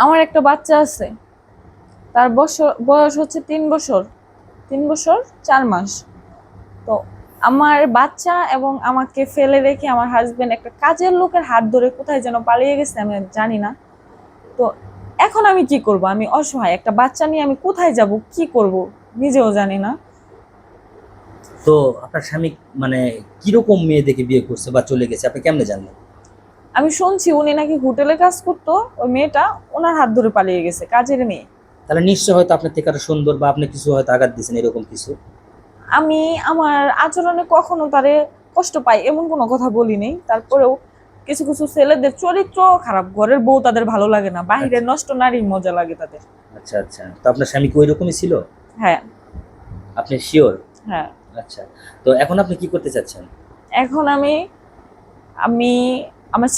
আমার একটা বাচ্চা আছে। তার বয়স হচ্ছে 3 বছর, 3 বছর 4 মাস। তো আমার বাচ্চা এবং আমাকে ফেলে রেখে আমার হাজবেন্ড একটা কাজের লোকের হাত ধরে কোথায় যেন পালিয়ে গেছে, আমি জানি না। তো এখন আমি কি করব? আমি অসহায়, একটা বাচ্চা নিয়ে আমি কোথায় যাব, কি করব নিজেও জানি না। তো আপনার স্বামী মানে কিরকম মেয়ে দেখে বিয়ে করছে বা চলে গেছে আপনি কেমনে জানলেন? আমি শুনছি উনি নাকি হোটেলে কাজ করতো, ওই মেয়েটা ওনার হাত ধরে পালিয়ে গেছে, কাজের মেয়ে। তাহলে নিশ্চয় হয়তো আপনার থেকে আরো সুন্দর বা আপনি কিছু হয়তো আঘাত দিয়েছেন এরকম কিছু। আমি আমার আচরণে কখনো তারে কষ্ট পাই এমন কোনো কথা বলি নাই। তারপরেও কিছু কিছু ছেলেদের চরিত্র খারাপ, ঘরের বউ তাদের ভালো লাগে না, বাহিরের আচ্ছা নষ্ট নারী মজা লাগে তাদের। আচ্ছা আচ্ছা, তো আপনার স্বামী কি ওই রকমই ছিল? হ্যাঁ। আপনি শিওর? হ্যাঁ। আচ্ছা, তো এখন আপনি কি করতে চাচ্ছেন? এখন আমি আমি আমার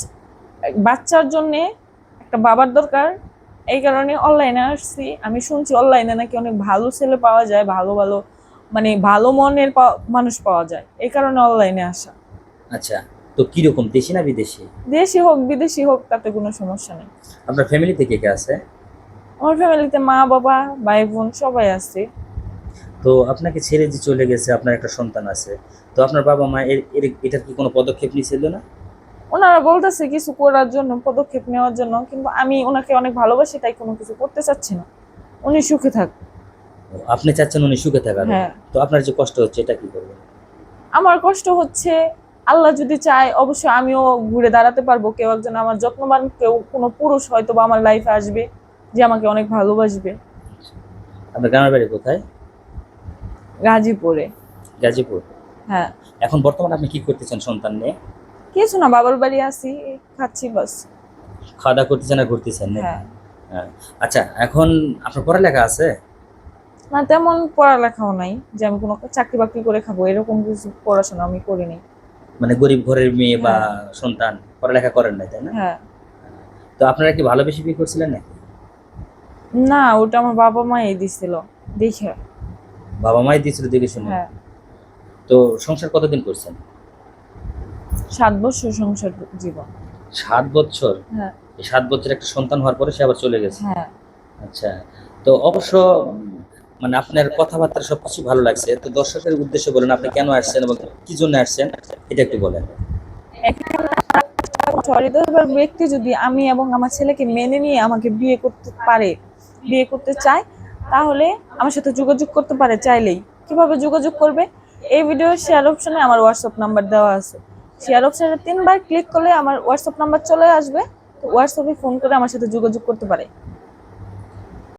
বাচ্চার জন্য একটা বাবার দরকার। এই কারণে অনলাইনে আসছি। আমি শুনছি অনলাইনে নাকি অনেক ভালো ছেলে পাওয়া যায়, ভালো ভালো মানে ভালো মনের মানুষ পাওয়া যায়, এই কারণে অনলাইনে আসা। আচ্ছা, তো কিরকম, দেশি না বিদেশি? দেশি হোক বিদেশি হোক তাতে কোনো সমস্যা নেই। আপনার ফ্যামিলিতে কে কে আছে? আমার ফ্যামিলিতে মা বাবা ভাই বোন সবাই আছে। তো আপনাকে ছেড়ে যে চলে গেছে, আপনার একটা সন্তান আছে, তো আপনার বাবা মা এটার কি কোনো পদক্ষেপ নিয়েছিল না? ওনারা বলতেছে কিছু করার জন্য, পদক্ষেপ নেওয়ার জন্য, কিন্তু আমি ওনাকে অনেক ভালোবাসি, তাই কোনো কিছু করতে চাচ্ছি না। উনি সুখে থাক। ও, আপনি চাচ্ছেন উনি সুখে থাকার। হ্যাঁ। তো আপনার যে কষ্ট হচ্ছে এটা কি করবেন? আমার কষ্ট হচ্ছে, আল্লাহ যদি চায় অবশ্যই আমিও ঘুরে দাঁড়াতে পারবো। কেউ একজন আমার যত্নবান, কেউ কোনো পুরুষ হয়তো বা আমার লাইফে আসবে যে আমাকে অনেক ভালোবাসবে। আপনার গ্রামের বাড়ি কোথায়? গাজীপুরে। গাজীপুর। হ্যাঁ। এখন বর্তমানে আপনি কি করতেছেন সন্তান নিয়ে? কিছু না, বাবার বাড়ি আছি, খাচ্ছি বাস। খাওয়া দাওয়া করতেছেন আর ঘুরতেছেন নাকি? হ্যাঁ। হ্যাঁ। আচ্ছা, এখন আপনার পড়ালেখা আছে? না, তেমন পড়ালেখাও নাই যে আমি কোনো চাকরি বাকরি করে খাবো, এরকম কিছু পড়াশোনা আমি করিনি। মানে গরিব ঘরের মেয়ে বা হ্যাঁ। সন্তান, পড়ালেখা করেন নাই তাই না? হ্যাঁ। তো আপনারা কি ভালোবেসে বিয়ে করছিলেন নাকি? না, ওটা আমার বাবা মাই দিছিল দেখে। বাবা মাই দিয়েছিল দেখে শুনে? হ্যাঁ। তো সংসার কতদিন করছেন? 7 বছর সংসার জীবন। 7 বছর? হ্যাঁ। এই 7 বছর একটা সন্তান হওয়ার পরে সে আবার চলে গেছে? হ্যাঁ। আচ্ছা, তো অবশ্য মানে আপনার কথাবার্তা সবকিছু ভালো লাগছে, তো দর্শকের উদ্দেশ্যে বলেন আপনি কেন আসছেন এবং কি জন্য আসছেন, এটা একটু বলেন। সহৃদয়বান ব্যক্তি যদি আমি এবং আমার ছেলেকে মেনে নিয়ে আমাকে বিয়ে করতে পারে, বিয়ে করতে চায়, তাহলে আমার সাথে যোগাযোগ করতে পারে চাইলেই। কিভাবে যোগাযোগ করবে? এই ভিডিও শেয়ার অপশনে আমার হোয়াটসঅ্যাপ নাম্বার দেওয়া আছে। শেয়ার অপশনে 3 বার ক্লিক করলে আমার হোয়াটসঅ্যাপ নাম্বার চলে আসবে। তো হোয়াটসঅ্যাপে ফোন করে আমার সাথে যোগাযোগ করতে পারে।